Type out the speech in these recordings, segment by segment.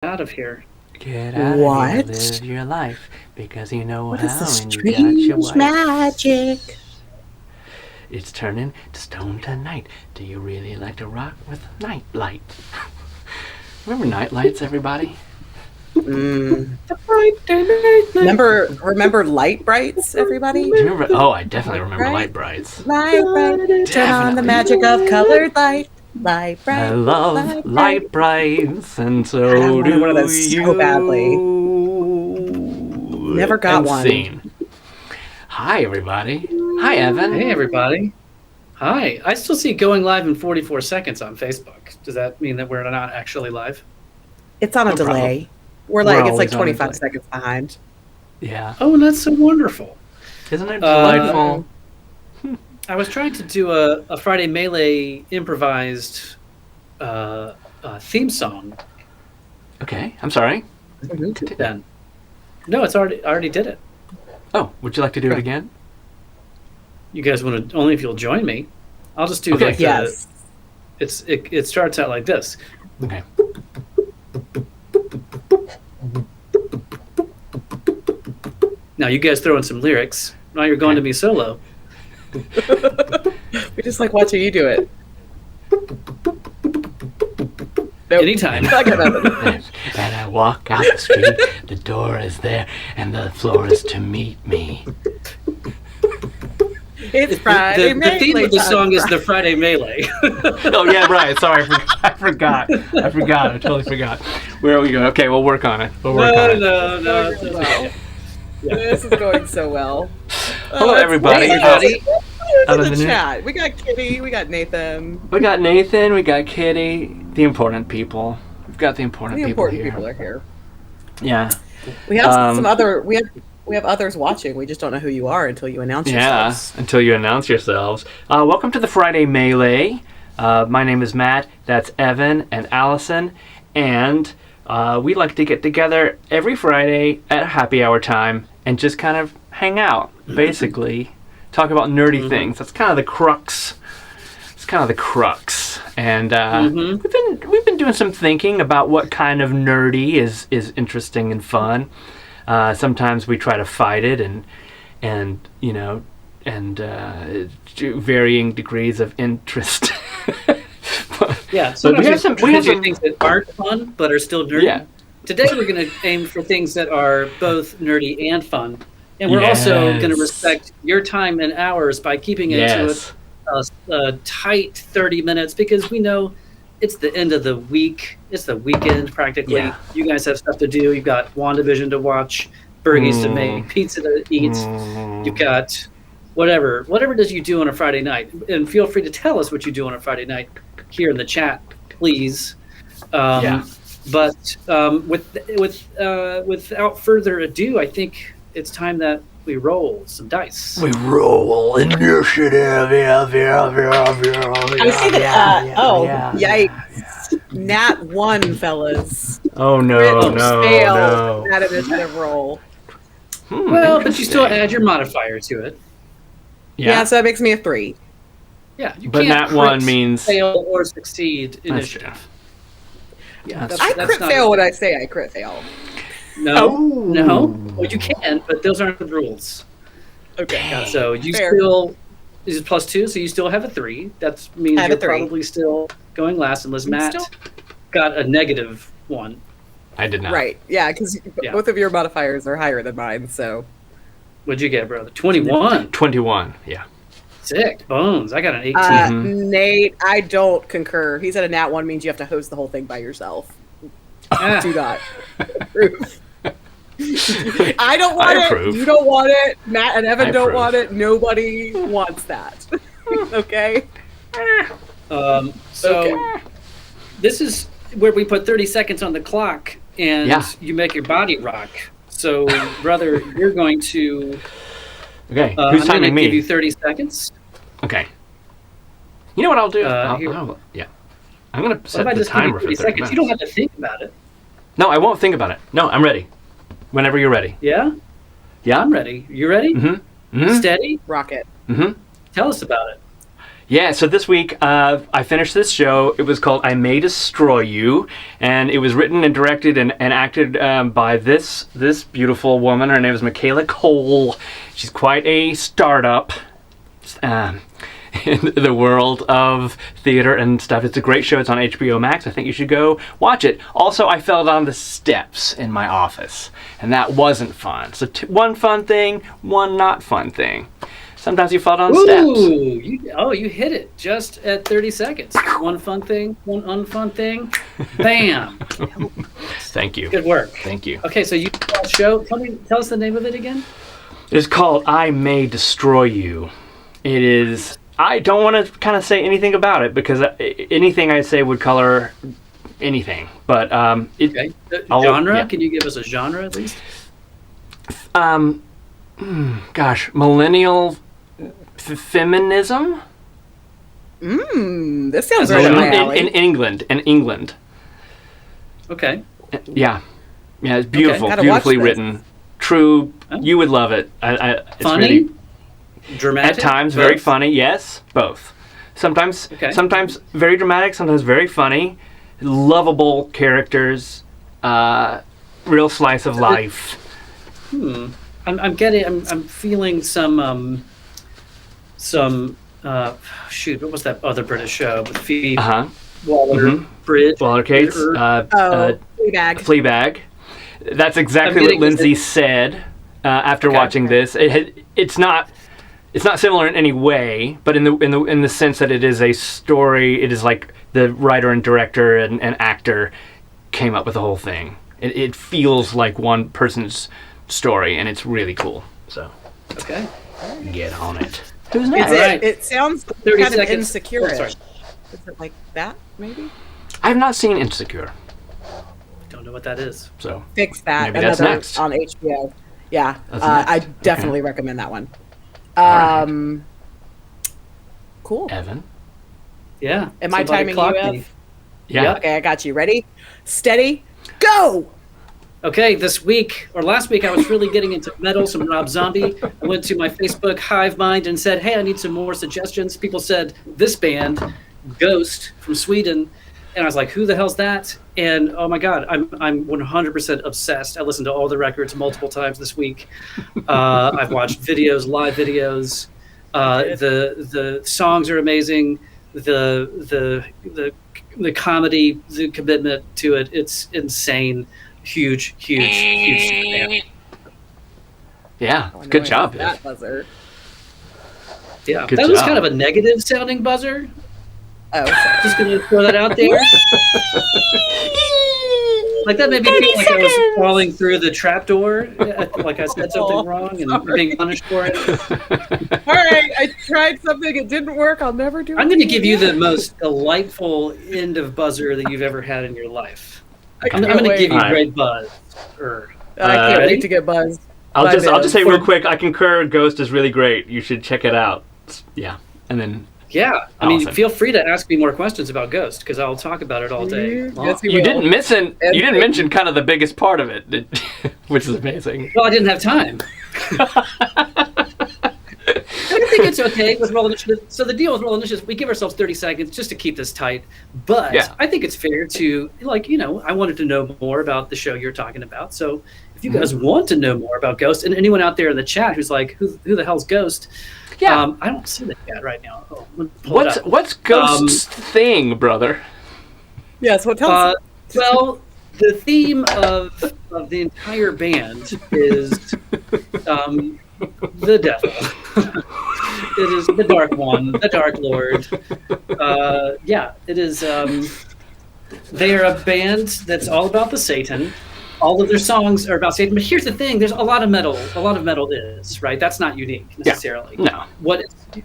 out of here. Get out What? of here, live your life, because you know What how, is this and you got your strange wife. magic? It's turning to stone tonight. Do you really like to rock with night light? Remember night lights, everybody? Remember light brights, everybody? Do you remember? Oh, I definitely remember Right? light brights. Light bright, turn on the Definitely. magic of colored light. Light bright. I love light brights, and so I wanted do one of those you. so badly. Never got And one. scene. Hi, everybody. Hi, Evan. Hey, everybody. Hi. I still see going live in 44 seconds on Facebook. Does that mean that we're not actually live? It's on a No delay. We're It's like always on a 25 delay. seconds behind. Yeah. Oh, and that's so wonderful. Isn't it delightful? I was trying to do a Friday Melee improvised theme song. Okay, I'm sorry. Then, no, I already did it. Oh, would you like to do it again? You guys want to only if you'll join me. I'll just do Okay. like Yes. it starts out like this. Okay. Now you guys throw in some lyrics. Now you're going to be solo. We just like watching you do it. Nope. Anytime. Not got nothing. And I walk out the street, the door is there, and the floor is to meet me. It's Friday The theme Melee of the time. song is the Friday Melee. Oh, yeah, right. Sorry, I forgot. I totally forgot. Where are we going? Okay, we'll work on it. no. Wow. This is going so well. Hello, that's everybody. great. Everybody. Who's Out in of the the chat? We got Kitty. We got Nathan. We got Nathan, we got Kitty, the important people. We've got the important The people important here. people are here. Yeah. We have some other. We have others watching. We just don't know who you are until you announce yourselves. Yeah, until you announce yourselves. Welcome to the Friday Melee. My name is Matt. That's Evan and Allison. And we like to get together every Friday at happy hour time and just kind of hang out, basically. Talk about nerdy things. That's kind of the crux. It's kind of the crux. And we've been doing some thinking about what kind of nerdy is interesting and fun. Sometimes we try to fight it and you know, and do varying degrees of interest. Yeah, So we have sometimes some- we have do some- things that aren't fun but are still nerdy. Yeah. Today we're going to aim for things that are both nerdy and fun, and we're also going to Yes. respect your time and ours by keeping it Yes. to a tight 30 minutes because we know it's the end of the week. It's the weekend practically. Yeah. You guys have stuff to do. You've got WandaVision to watch, burgies to make, pizza to eat. You've got whatever it is you do on a Friday night. And feel free to tell us what you do on a Friday night here in the chat, please. Yeah. But without further ado, I think it's time that we roll some dice. We roll initiative. Yeah. I see that. Yikes! Nat 1, fellas. Oh no, Critical no, fail. no. That initiative roll. Well, but you still add your modifier to it. Yeah, so that makes me a 3. Yeah, you But can't Nat 1 crit, means fail or succeed That's initiative. Yeah, That's I that's crit not- fail when I say I crit fail. No, Oh. no. Well, you can, but those aren't the rules. Okay. So you Fair. still this is +2, so you still have a 3. That means I have a you're 3. probably still going last, unless Matt still- got a -1. I did not. Right. Yeah, because Yeah. both of your modifiers are higher than mine. So What'd you get, brother? 21. 21. Yeah. Sick bones. I got an 18. Nate, I don't concur. He said a nat 1 means you have to host the whole thing by yourself. Ah. Do not approve. I don't want I it. approve. You don't want it. Matt and Evan I don't approve. want it. Nobody wants that. Okay. So Okay. this is where we put 30 seconds on the clock, and Yeah. you make your body rock. So, brother, you're going to. Okay. I'm Who's going to timing me? give you 30 seconds. Okay. You know what I'll do? Here. Yeah. I'm gonna What set if I the just give you timer for 30 30 seconds? minutes. You don't have to think about it. No, I won't think about it. No, I'm ready. Whenever you're ready. Yeah? Yeah. I'm ready. You ready? Mm-hmm. Mm-hmm. Steady? Rocket. Mm-hmm. Tell us about it. Yeah, so this week I finished this show. It was called I May Destroy You, and it was written and directed and acted by this beautiful woman. Her name is Michaela Cole. She's quite a startup in the world of theater and stuff. It's a great show. It's on HBO Max. I think you should go watch it. Also, I fell down the steps in my office, and that wasn't fun. So one fun thing, one not fun thing. Sometimes you fall down steps. You hit it just at 30 seconds. One fun thing, one unfun thing. Bam. Thank you. Good work. Thank you. Okay, so you show. Tell us the name of it again. It's called I May Destroy You. It is. I don't want to kind of say anything about it because anything I say would color anything. But okay. Genre? Yeah. Can you give us a genre at least? Millennial feminism. This sounds right up my alley. In England. Okay. Yeah, it's beautiful, okay. Beautifully written. True, you would love it. It's funny, really, dramatic. At times, both? very funny. Yes, both. Sometimes very dramatic. Sometimes very funny. Lovable characters. Real slice of life. I'm feeling some shoot, what was that other British show with Phoebe Waller-Bridge? Waller-Cates. Fleabag. That's exactly what Lindsay said after watching this. It's not similar in any way, but in the sense that it is a story. It is like the writer and director and actor came up with the whole thing. It feels like one person's story, and it's really cool. So, okay, get on it. Who's next? It sounds kind of Insecure-ish. Is it like that, maybe? I have not seen Insecure. Don't know what that is. So fix that. Maybe that's next on HBO. Yeah, I definitely recommend that one. Right. Cool. Evan. Yeah. Am I timing you, Ev? Yeah. Okay, I got you. Ready? Steady. Go. Okay, last week, I was really getting into metal, some Rob Zombie. I went to my Facebook Hive Mind and said, hey, I need some more suggestions. People said, this band, Ghost from Sweden. And I was like, who the hell's that? And oh my God, I'm 100% obsessed. I listened to all the records multiple times this week. I've watched live videos. The songs are amazing. The comedy, the commitment to it, it's insane. Huge fan. Yeah, good job. That buzzer. Yeah, that was kind of a negative sounding buzzer. Oh, sorry. Just gonna throw that out there. Like that made me feel like I was falling through the trapdoor, like I said something wrong and being punished for it. All right, I tried something, it didn't work. I'll never do it. I'm going to give you the most delightful end of buzzer that you've ever had in your life. I'm going to give you great buzz. I can't wait to get buzzed. I'll just say real quick, I concur. Ghost is really great. You should check it out. Yeah, and then. Yeah, I mean, feel free to ask me more questions about Ghost because I'll talk about it all day. Yes, you didn't mention kind of the biggest part of it, which is amazing. Well, I didn't have time. I think it's okay with Roll Initiative. So the deal with Roll Initiative, we give ourselves 30 seconds just to keep this tight. But I think it's fair to, I wanted to know more about the show you're talking about. So if you guys want to know more about Ghost, and anyone out there in the chat who's like, who the hell's Ghost? Yeah, I don't see the chat right now. What's Ghost's thing, brother? Yes, what tells well, the theme of the entire band is the devil. It is the Dark One, the Dark Lord. It is. They are a band that's all about the Satan. All of their songs are about Satan. But here's the thing: there's a lot of metal. A lot of metal is right. That's not unique necessarily. Yeah. No.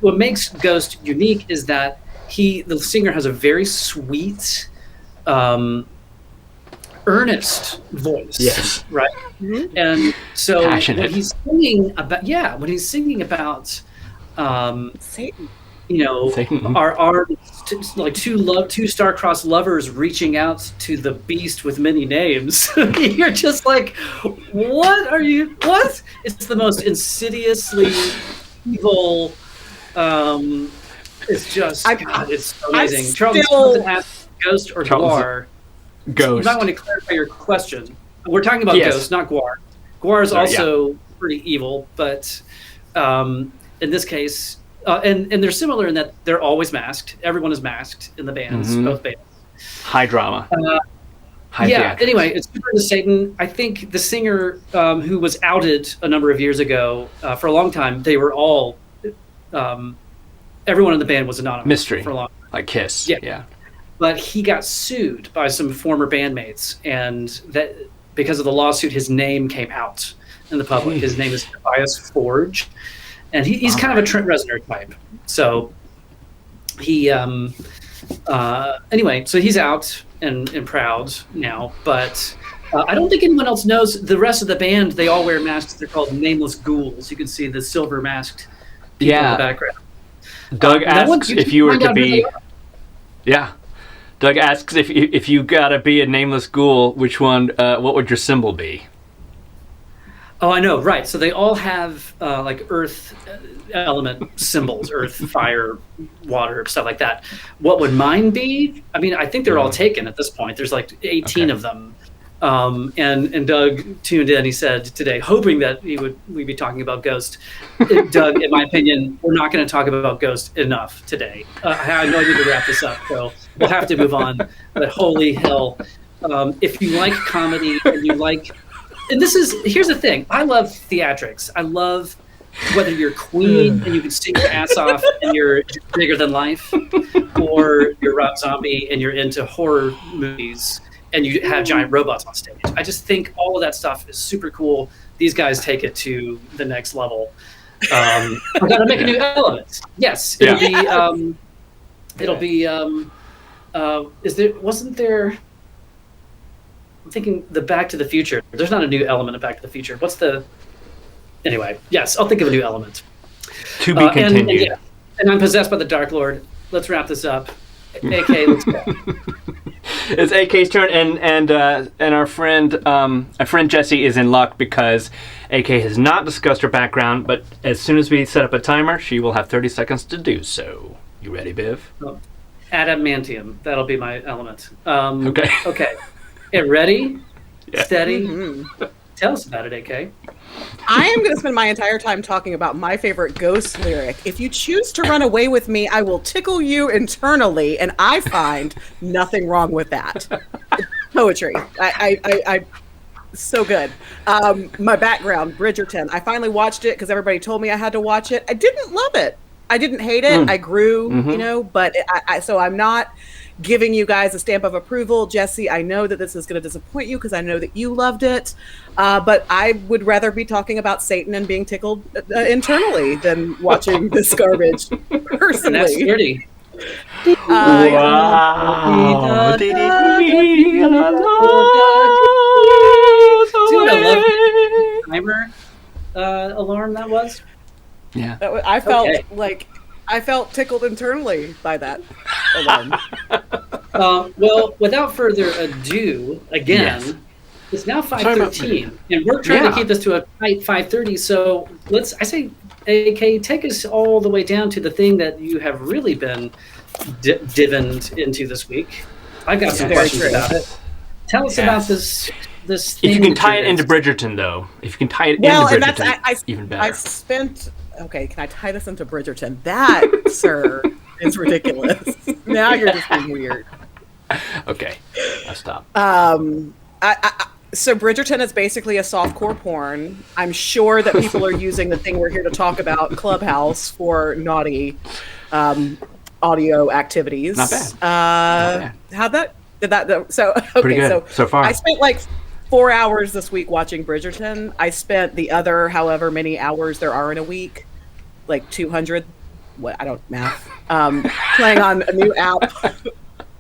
What makes Ghost unique is that the singer has a very sweet, earnest voice. Yes. Right. Mm-hmm. And so passionate. When he's singing about Satan. Satan. Our two star-crossed lovers reaching out to the beast with many names. You're just like, what? It's the most insidiously evil It's just, God, it's so amazing. I'm Charles still- asked Ghost or Charles- Guar. Ghost. You might want to clarify your question. We're talking about Yes. Ghost, not Guar. Guar is Sorry, also pretty evil, but in this case, and they're similar in that they're always masked. Everyone is masked in the bands, both bands. High drama. High Yeah. theatrics. Anyway, it's Super to Satan. I think the singer who was outed a number of years ago, for a long time, they were all. Everyone in the band was anonymous. Mystery. For a long time. Like Kiss. Yeah. Yeah. But he got sued by some former bandmates, and that because of the lawsuit, his name came out in the public. His name is Tobias Forge, and he's kind of a Trent Reznor type. So he, anyway, so he's out and proud now. But I don't think anyone else knows. The rest of the band, they all wear masks. They're called Nameless Ghouls. You can see the silver masked people in the background. Doug asks if you were to be. Yeah. Doug asks if you gotta be a nameless ghoul, which one? What would your symbol be? Oh, I know, right? So they all have like Earth element symbols: Earth, fire, water, stuff like that. What would mine be? I mean, I think they're all taken at this point. There's like 18 of them. And Doug tuned in. He said today, hoping that we'd be talking about Ghost. Doug, in my opinion, we're not going to talk about Ghost enough today. I know I need to wrap this up, so we'll have to move on. But holy hell, if you like comedy and you like, and here's the thing. I love theatrics. I love whether you're Queen and you can sing your ass off and you're bigger than life, or you're Rob Zombie and you're into horror movies and you have giant robots on stage. I just think all of that stuff is super cool. These guys take it to the next level. I gotta make a new element. Yes, it'll be. Wasn't there? I'm thinking the Back to the Future. There's not a new element of Back to the Future. What's the? Anyway, yes, I'll think of a new element. To be continued. And I'm possessed by the Dark Lord. Let's wrap this up. AK, let's go. It's AK's turn, and our friend Jessie is in luck because AK has not discussed her background, but as soon as we set up a timer, she will have 30 seconds to do so. You ready, Biv? Oh, adamantium. That'll be my element. Okay. Okay. Get ready? Yeah. Steady? Mm-hmm. Tell us about it, AK. I am going to spend my entire time talking about my favorite Ghost lyric. If you choose to run away with me, I will tickle you internally, and I find nothing wrong with that. Poetry. I so good. My background, Bridgerton. I finally watched it because everybody told me I had to watch it. I didn't love it. I didn't hate it. I grew, but so I'm not giving you guys a stamp of approval. Jesse, I know that this is going to disappoint you because I know that you loved it. But I would rather be talking about Satan and being tickled internally than watching this garbage personally. And that's 30. Wow. Dude, I love the timer alarm that was. Yeah. I felt I felt tickled internally by that alarm. Well, without further ado, again, it's now 5:13, and we're trying to keep this to a tight 5:30. So I say, AK, take us all the way down to the thing that you have really been divined into this week. I've got some questions about it. Tell us about this thing. If you can tie it into Bridgerton, though. If you can tie it into Bridgerton, even better. I spent... Okay, can I tie this into Bridgerton? That, sir, is ridiculous. Now you're just being weird. Okay, I'll stop. So Bridgerton is basically a softcore porn. I'm sure that people are using the thing we're here to talk about, Clubhouse, for naughty audio activities. Not bad. How'd that? Did that? So okay, pretty good so far. I spent like 4 hours this week watching Bridgerton. I spent the other however many hours there are in a week, like 200. What I don't math. Playing on a new app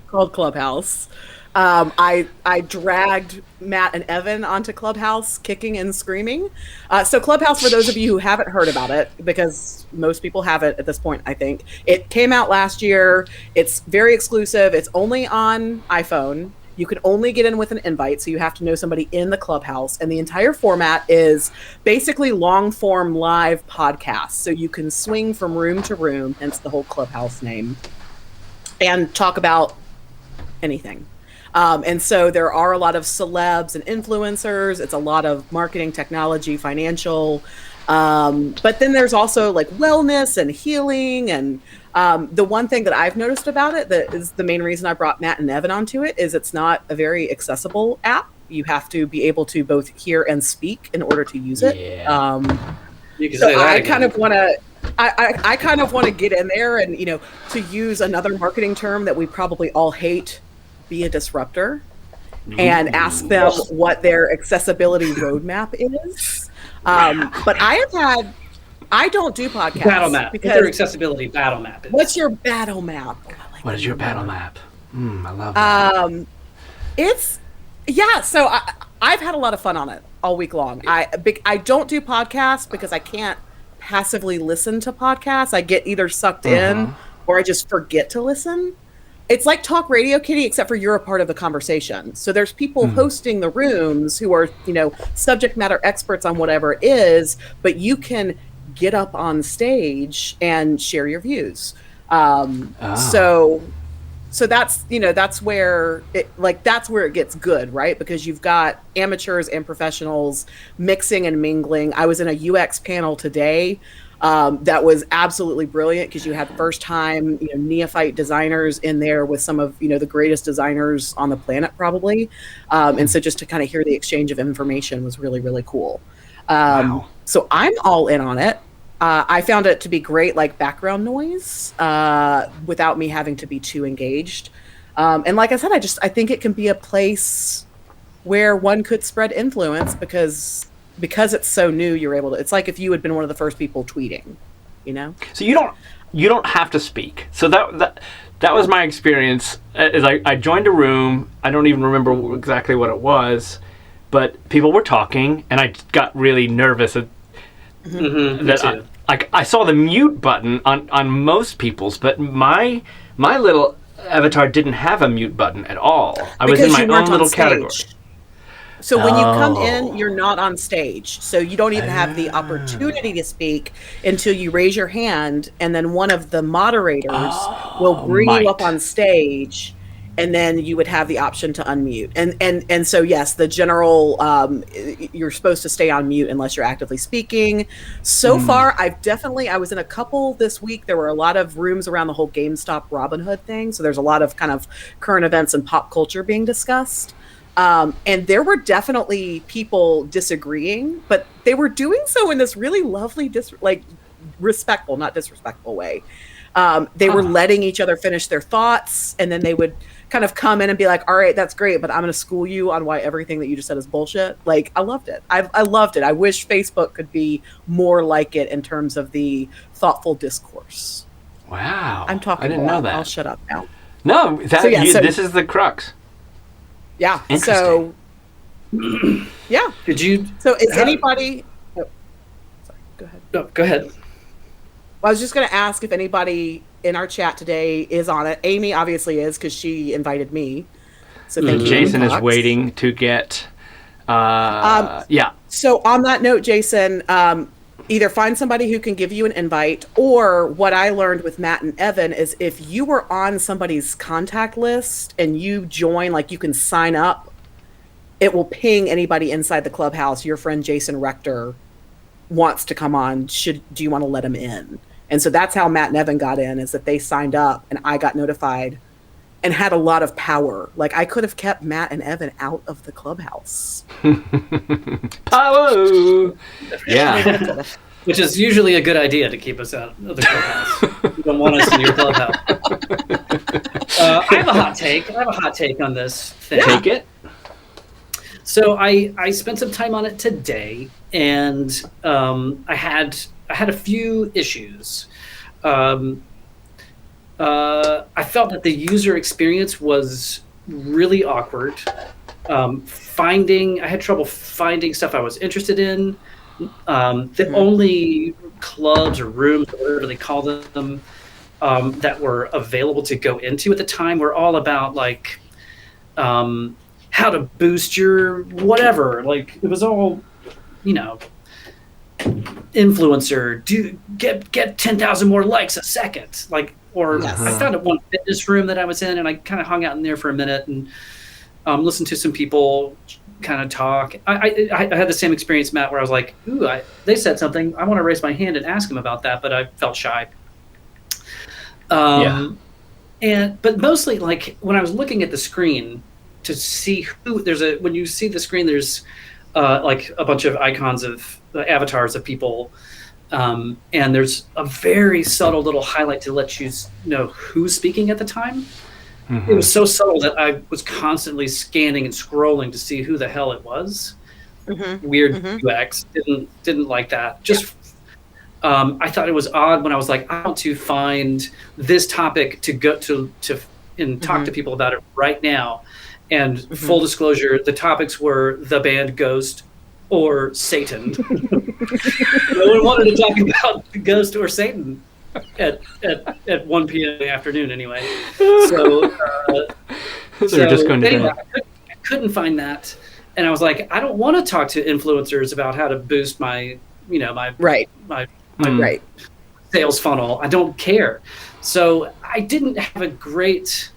called Clubhouse. I dragged Matt and Evan onto Clubhouse, kicking and screaming. So Clubhouse, for those of you who haven't heard about it, because most people haven't at this point, I think, it came out last year. It's very exclusive. It's only on iPhone. You can only get in with an invite, so you have to know somebody in the Clubhouse. And the entire format is basically long-form live podcasts. So you can swing from room to room, hence the whole Clubhouse name, and talk about anything. And so there are a lot of celebs and influencers. It's a lot of marketing, technology, financial. But then there's also like wellness and healing. And the one thing that I've noticed about it that is the main reason I brought Matt and Evan onto it is it's not a very accessible app. You have to be able to both hear and speak in order to use it. Yeah. You can So say that I again. kind of want to. I kind of want to get in there and, to use another marketing term that we probably all hate, be a disruptor, and ask them what their accessibility roadmap is. But I don't do podcasts. Battle map. Because What their accessibility battle map is. what's your battle map? What is your battle map? I love that. So I've had a lot of fun on it all week long. I don't do podcasts because I can't passively listen to podcasts. I get either sucked in or I just forget to listen. It's like Talk Radio Kitty, except for you're a part of the conversation. So there's people hosting the rooms who are, subject matter experts on whatever it is, but you can get up on stage and share your views. So that's where it gets good, right? Because you've got amateurs and professionals mixing and mingling. I was in a UX panel today that was absolutely brilliant because you had first time neophyte designers in there with some of the greatest designers on the planet probably. And so just to kind of hear the exchange of information was really, really cool. Wow. So I'm all in on it. I found it to be great, like background noise, without me having to be too engaged. And like I said, I think it can be a place where one could spread influence because it's so new. You're able to. It's like if you had been one of the first people tweeting, So you don't have to speak. So that was my experience. Is I joined a room. I don't even remember exactly what it was, but people were talking, and I got really nervous. I saw the mute button on most people's, but my little avatar didn't have a mute button at all. I was in my own little category. So when you come in, you're not on stage. So you don't even have the opportunity to speak until you raise your hand, and then one of the moderators will bring you up on stage, and then you would have the option to unmute. And so yes, the general you're supposed to stay on mute unless you're actively speaking. So far, I was in a couple this week. There were a lot of rooms around the whole GameStop Robinhood thing. So there's a lot of kind of current events and pop culture being discussed. And there were definitely people disagreeing, but they were doing so in this really lovely, respectful, not disrespectful way. They were letting each other finish their thoughts, and then they would kind of come in and be like, all right, that's great, but I'm going to school you on why everything that you just said is bullshit. Like, I loved it. I loved it. I wish Facebook could be more like it in terms of the thoughtful discourse. Wow. I'm talking I didn't know that. I'll shut up now. No, this is the crux. Yeah. Interesting. So, yeah. Did you? So is anybody? Oh, sorry. Go ahead. No, go ahead. Well, I was just going to ask if anybody in our chat today is on it. Amy obviously is because she invited me. So thank you. Jason is waiting to get. Yeah. So on that note, Jason, either find somebody who can give you an invite, or what I learned with Matt and Evan is if you were on somebody's contact list and you join, like you can sign up, it will ping anybody inside the Clubhouse. Your friend Jason Rector wants to come on. Do you want to let him in? And so that's how Matt and Evan got in, is that they signed up and I got notified and had a lot of power. Like I could have kept Matt and Evan out of the Clubhouse. Power! Yeah. Which is usually a good idea to keep us out of the Clubhouse. You don't want us in your Clubhouse. I have a hot take on this thing. Yeah. Take it. So I spent some time on it today, and I had a few issues. I felt that the user experience was really awkward. I had trouble finding stuff I was interested in. The only clubs or rooms, or whatever they call them, that were available to go into at the time were all about like how to boost your whatever. Like it was all, influencer, get 10,000 more likes a second. Like, or Yes. I found one fitness room that I was in, and I kind of hung out in there for a minute and listened to some people kind of talk. I had the same experience, Matt, where I was like, ooh, they said something. I want to raise my hand and ask them about that, but I felt shy. But mostly, like, when I was looking at the screen to see when you see the screen, there's like a bunch of icons of avatars of people, and there's a very subtle little highlight to let you know who's speaking at the time. Mm-hmm. It was so subtle that I was constantly scanning and scrolling to see who the hell it was. Mm-hmm. Weird UX. Didn't like that. Just I thought it was odd when I was like, I want to find this topic to go to and talk to people about it right now. And full disclosure, the topics were the band Ghost or Satan. No one wanted to talk about Ghost or Satan at 1 p.m. in the afternoon anyway. So you're just going to anyway, I couldn't find that. And I was like, I don't want to talk to influencers about how to boost my sales funnel. I don't care. So I didn't have a great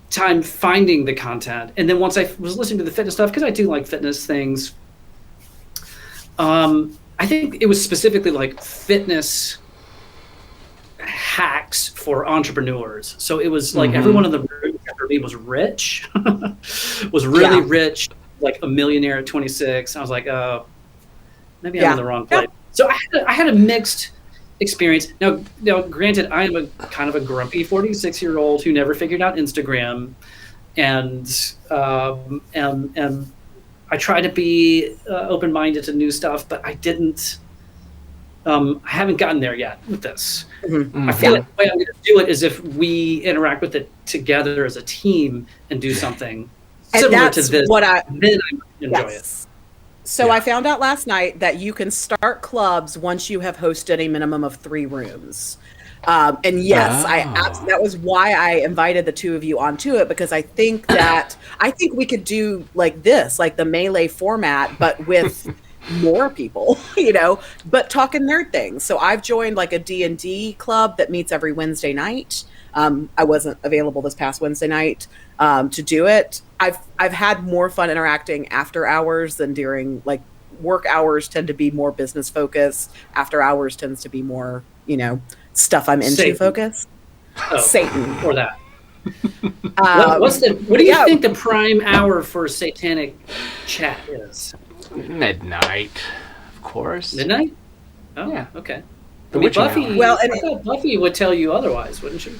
time finding the content. And then once I was listening to the fitness stuff, because I do like fitness things, I think it was specifically like fitness hacks for entrepreneurs. So it was like everyone in the room after me was rich, was really rich, like a millionaire at 26. I was like, maybe I'm in the wrong place. So I had a mixed experience. Now, granted, I am a kind of a grumpy 46-year-old who never figured out Instagram, and I try to be open-minded to new stuff, but I didn't. I haven't gotten there yet with this. I feel like the way I'm going to do it is if we interact with it together as a team and do something similar to this. Then I enjoy it. So I found out last night that you can start clubs once you have hosted a minimum of 3 rooms. And yes, that was why I invited the two of you onto it, because I think we could do like this, like the Melee format, but with more people, but talking nerd things. So I've joined like a D&D club that meets every Wednesday night. I wasn't available this past Wednesday night to do it. I've had more fun interacting after hours than during, like, work hours tend to be more business focused. After hours tends to be more, stuff I'm into Satan. Focus. Satan. Or that. What do you think the prime hour for satanic chat is? Midnight, of course. Midnight? Oh, yeah. Okay. Buffy. Hour. Well, I thought Buffy would tell you otherwise, wouldn't she?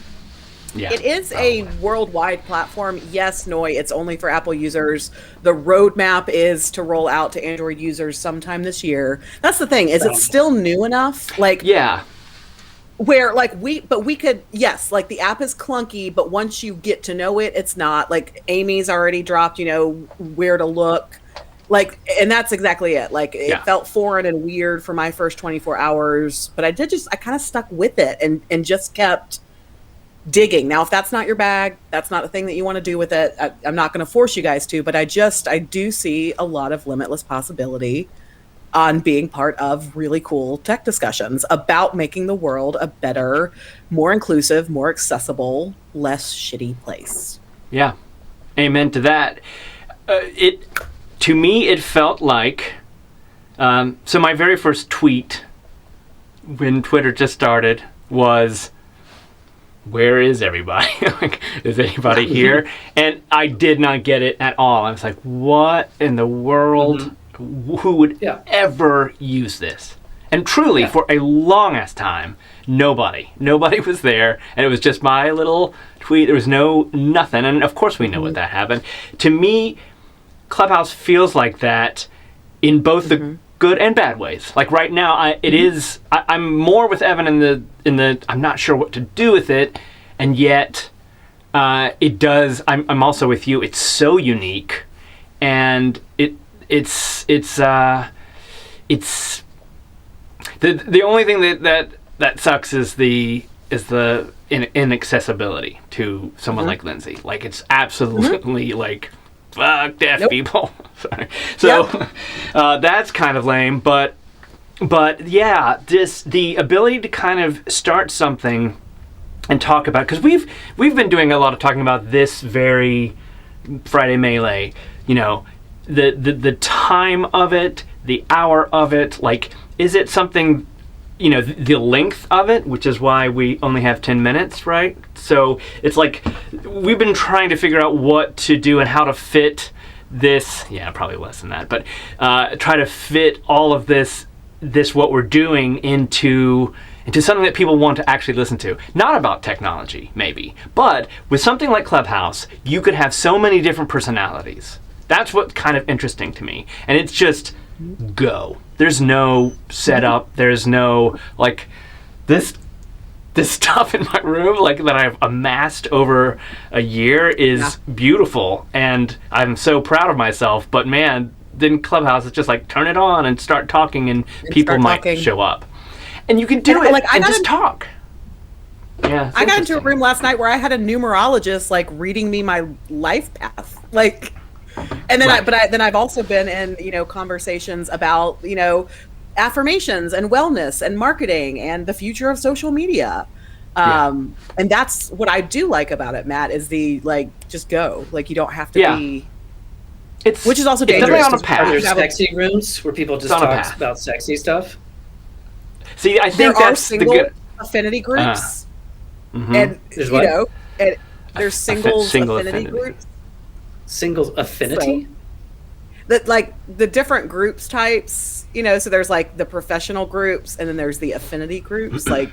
Yeah. It is a worldwide platform. Yes, Noi, it's only for Apple users. The roadmap is to roll out to Android users sometime this year. That's the thing. Is it still new enough? Like, yeah. Where like we could, yes, like the app is clunky, but once you get to know it, it's not. Like Amy's already dropped, where to look. Like, and that's exactly it. Like, it felt foreign and weird for my first 24 hours, but I kind of stuck with it and just kept digging. Now, if that's not your bag, that's not a thing that you want to do with it, I'm not going to force you guys to, but I do see a lot of limitless possibility on being part of really cool tech discussions about making the world a better, more inclusive, more accessible, less shitty place. Yeah. Amen to that. To me, it felt like, so my very first tweet when Twitter just started was, where is everybody? Like, is anybody here? And I did not get it at all. I was like, what in the world? Who would ever use this? And truly, for a long-ass time, nobody was there. And it was just my little tweet. There was nothing. And of course we know what that happened. To me, Clubhouse feels like that in both the good and bad ways. Like right now, I'm more with Evan in the I'm not sure what to do with it, and yet it does. I'm also with you. It's so unique, and it's the only thing that sucks is the inaccessibility to someone like Lindsay. Like, it's absolutely like, fuck deaf people. Sorry. So that's kind of lame, but yeah, the ability to kind of start something and talk about, because we've been doing a lot of talking about this very Friday Melee, you know, the time of it, the hour of it, like, is it something, you know, the length of it, which is why we only have 10 minutes, right? So it's like we've been trying to figure out what to do and how to fit this, probably less than that, but try to fit all of this what we're doing into something that people want to actually listen to. Not about technology, maybe, but with something like Clubhouse, you could have so many different personalities. That's what's kind of interesting to me. And it's just go. There's no setup. There's no, like, this stuff in my room, like, that I've amassed over a year is beautiful. And I'm so proud of myself. But man, then Clubhouse is just like, turn it on and start talking, and people might show up. And you can do it, like, and just talk. Yeah, I got into a room last night where I had a numerologist, like, reading me my life path, like, and then then I've also been in, you know, conversations about, you know, affirmations and wellness and marketing and the future of social media, and that's what I do like about it, Matt, is the, like, just go, like, you don't have to be. Which is also dangerous. On a path. Are there sexy rooms where people just talk about sexy stuff? See, I think there are single affinity groups, and there's you know, and there's singles affinity groups. Singles affinity? So, that, like, the different groups types, you know. So there's, like, the professional groups, and then there's the affinity groups, like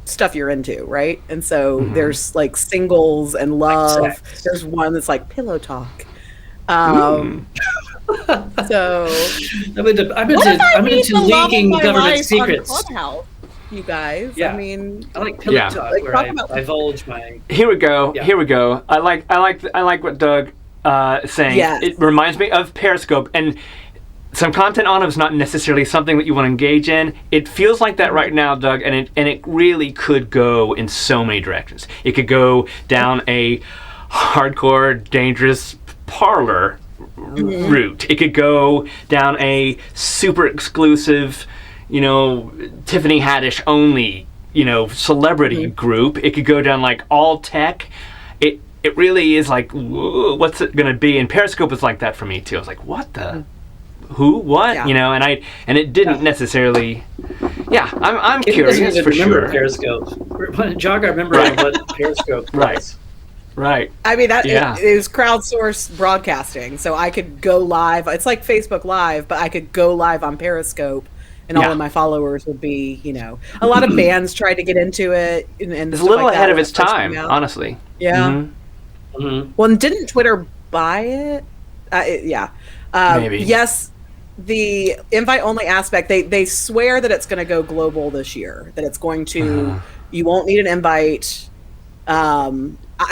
stuff you're into, right? And so there's, like, singles and love. Like, there's one that's like pillow talk. So I'm into leaking government secrets. Clubhouse, you guys. Yeah. I mean, I like pillow talk, like, where I divulge my. Here we go. I like what Doug is saying. Yes. It reminds me of Periscope, and some content on it is not necessarily something that you want to engage in. It feels like that right now, Doug, and it really could go in so many directions. It could go down a hardcore, dangerous parlor route. It could go down a super exclusive, you know, Tiffany Haddish only, you know, celebrity group. It could go down, like, all tech. It really is like, what's it gonna be? And Periscope was like that for me too. I was like, what the who, what, you know, and it didn't necessarily. Yeah, I'm curious for sure. Periscope. Jog, I remember what Periscope was. Right. I mean, that it is crowdsourced broadcasting, so I could go live. It's like Facebook Live, but I could go live on Periscope, and all of my followers would be, you know, a lot of bands tried to get into it, and it's a little ahead of its time, honestly. Yeah. Well, and didn't Twitter buy it? Maybe. Yes. The invite-only aspect, they swear that it's going to go global this year, that it's going to, you won't need an invite. I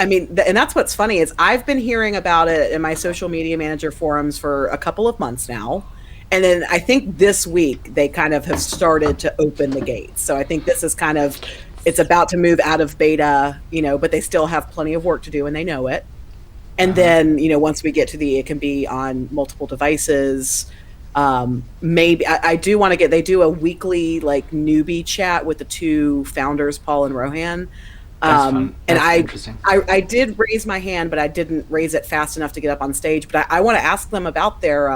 mean, and that's what's funny is I've been hearing about it in my social media manager forums for a couple of months now. And then I think this week they kind of have started to open the gates. So I think this is kind of, it's about to move out of beta, you know, but they still have plenty of work to do and they know it. And then, you know, once we get to it can be on multiple devices. Maybe I do want to they do a weekly, like, newbie chat with the two founders, Paul and Rohan. That's fun. That's and interesting. I did raise my hand, but I didn't raise it fast enough to get up on stage. But I want to ask them about their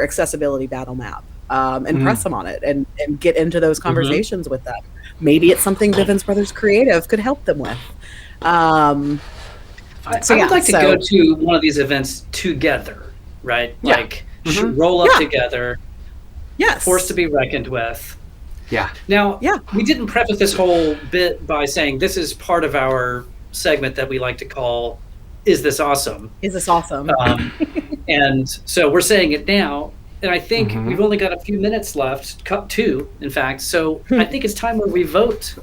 accessibility battle map, and press them on it and get into those conversations with them. Maybe it's something Bivens Brothers Creative could help them with. I would like to go to one of these events together, right? Yeah. Like, roll up together. Yes. Forced to be reckoned with. Yeah. Now, we didn't preface this whole bit by saying this is part of our segment that we like to call "Is This Awesome?" Is this awesome? And so we're saying it now, and I think we've only got a few minutes left, two, in fact. So I think it's time where we vote.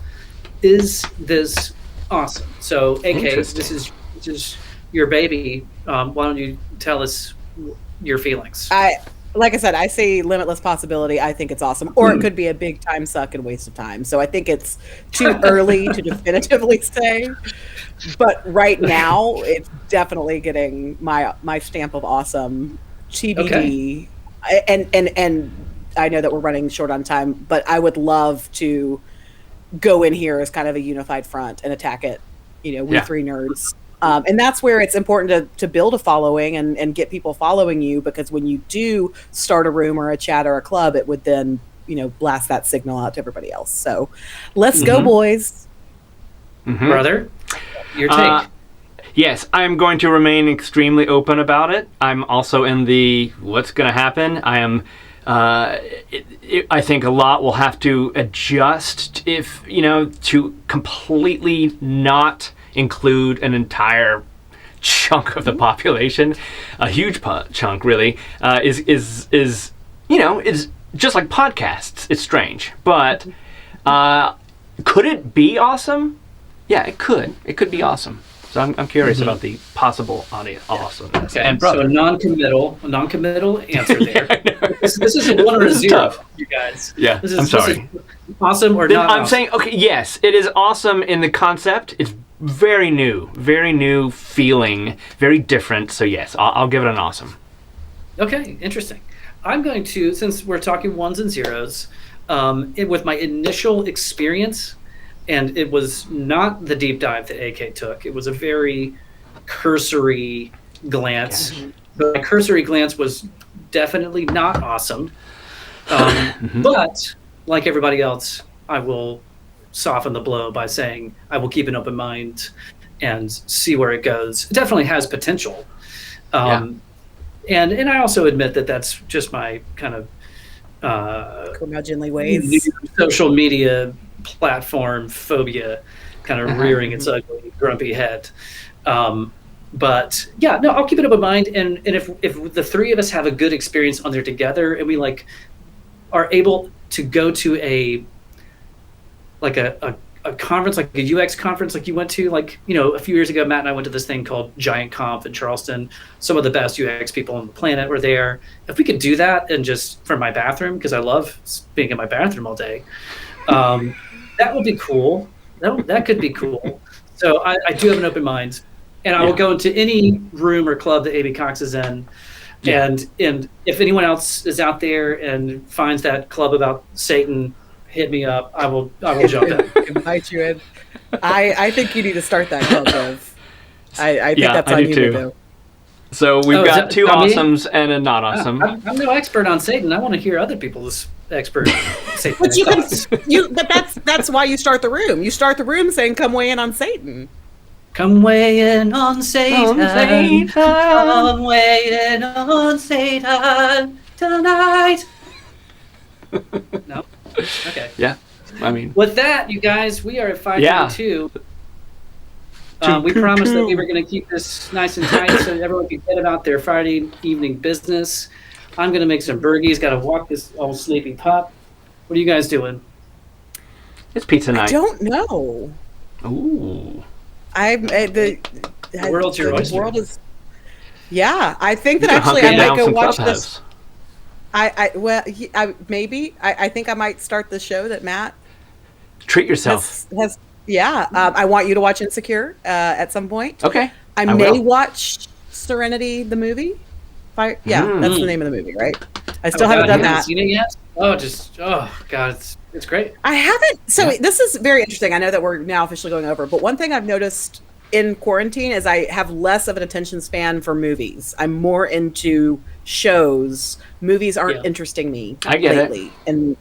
Is this awesome? So, AK, this is your baby. Why don't you tell us your feelings? like I said, I say limitless possibility. I think it's awesome. Or it could be a big time suck and waste of time. So I think it's too early to definitively say. But right now, it's definitely getting my stamp of awesome. TBD. Okay. And I know that we're running short on time, but I would love to go in here as kind of a unified front and attack it. We three nerds. And that's where it's important to build a following and get people following you, because when you do start a room or a chat or a club, it would then, blast that signal out to everybody else. So let's go, boys. Brother, your take. Yes, I'm going to remain extremely open about it. I'm also in the what's going to happen. I am. I think a lot will have to adjust if, to completely not include an entire chunk of the population, a huge chunk really, is is just like podcasts. It's strange, but could it be awesome? Yeah, it could. It could be awesome. So I'm curious about the possible audience awesomeness. Okay, and brother. So a non-committal answer there. This is a 1 or a 0, tough. You guys. Yeah, I'm sorry. This is awesome or not? I'm saying, okay, yes, it is awesome in the concept. It's very new feeling, very different. So yes, I'll give it an awesome. Okay, interesting. I'm going to, since we're talking ones and zeros, with my initial experience. And it was not the deep dive that AK took. It was a very cursory glance. Yeah. But my cursory glance was definitely not awesome. But like everybody else, I will soften the blow by saying I will keep an open mind and see where it goes. It definitely has potential. And I also admit that that's just my kind of curmudgeonly ways. Social media platform phobia kind of rearing its ugly grumpy head, but yeah, no, I'll keep it open mind, and if the three of us have a good experience on there together and we are able to go to a conference, like a UX conference like you went to, a few years ago, Matt and I went to this thing called Giant Conf in Charleston. Some of the best UX people on the planet were there. If we could do that, and just from my bathroom, because I love being in my bathroom all day, that would be cool. That could be cool. So I do have an open mind, and I will go into any room or club that AB Cox is in. Yeah. And if anyone else is out there and finds that club about Satan, hit me up. I will jump in. Invite you in. I think you need to start that club, Bev. I think that's on you to do. So we've got two awesomes and a not awesome. I'm no expert on Satan. I want to hear other people's expert Satan. But that's why you start the room. You start the room saying, "Come weigh in on Satan." Come weigh in on Satan. Come weigh in on Satan tonight. No. Okay. Yeah. I mean. With that, you guys, we are at 5:22. We promised that we were going to keep this nice and tight so that everyone could get about their Friday evening business. I'm going to make some burgies. Got to walk this old sleepy pup. What are you guys doing? It's pizza night. I don't know. Ooh. The world's your oyster. The world is. Yeah, I think that actually I might go watch this. Maybe I think I might start the show that Matt. Treat yourself. I want you to watch Insecure at some point. Okay. I may watch Serenity the movie. That's the name of the movie, right? I still haven't done that. Seen it yet? Oh God, it's great. I haven't. So this is very interesting. I know that we're now officially going over, but one thing I've noticed in quarantine is I have less of an attention span for movies. I'm more into shows. Movies aren't interesting me lately, and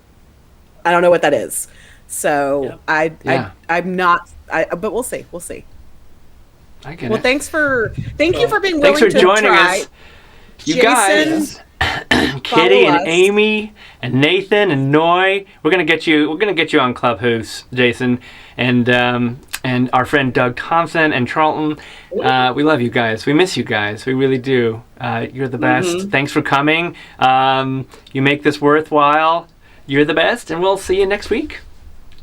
I don't know what that is. So I'm not. But we'll see. We'll see. I get it. Well, thank you for being willing to joining us. You Jason, guys, Kitty and Amy and Nathan and Noy, we're gonna get you on Clubhouse, Jason, and our friend Doug Thompson and Charlton. We love you guys. We miss you guys. We really do. You're the best. Thanks for coming. You make this worthwhile. You're the best, and we'll see you next week,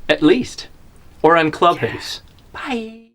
at least, or on Clubhouse. Bye.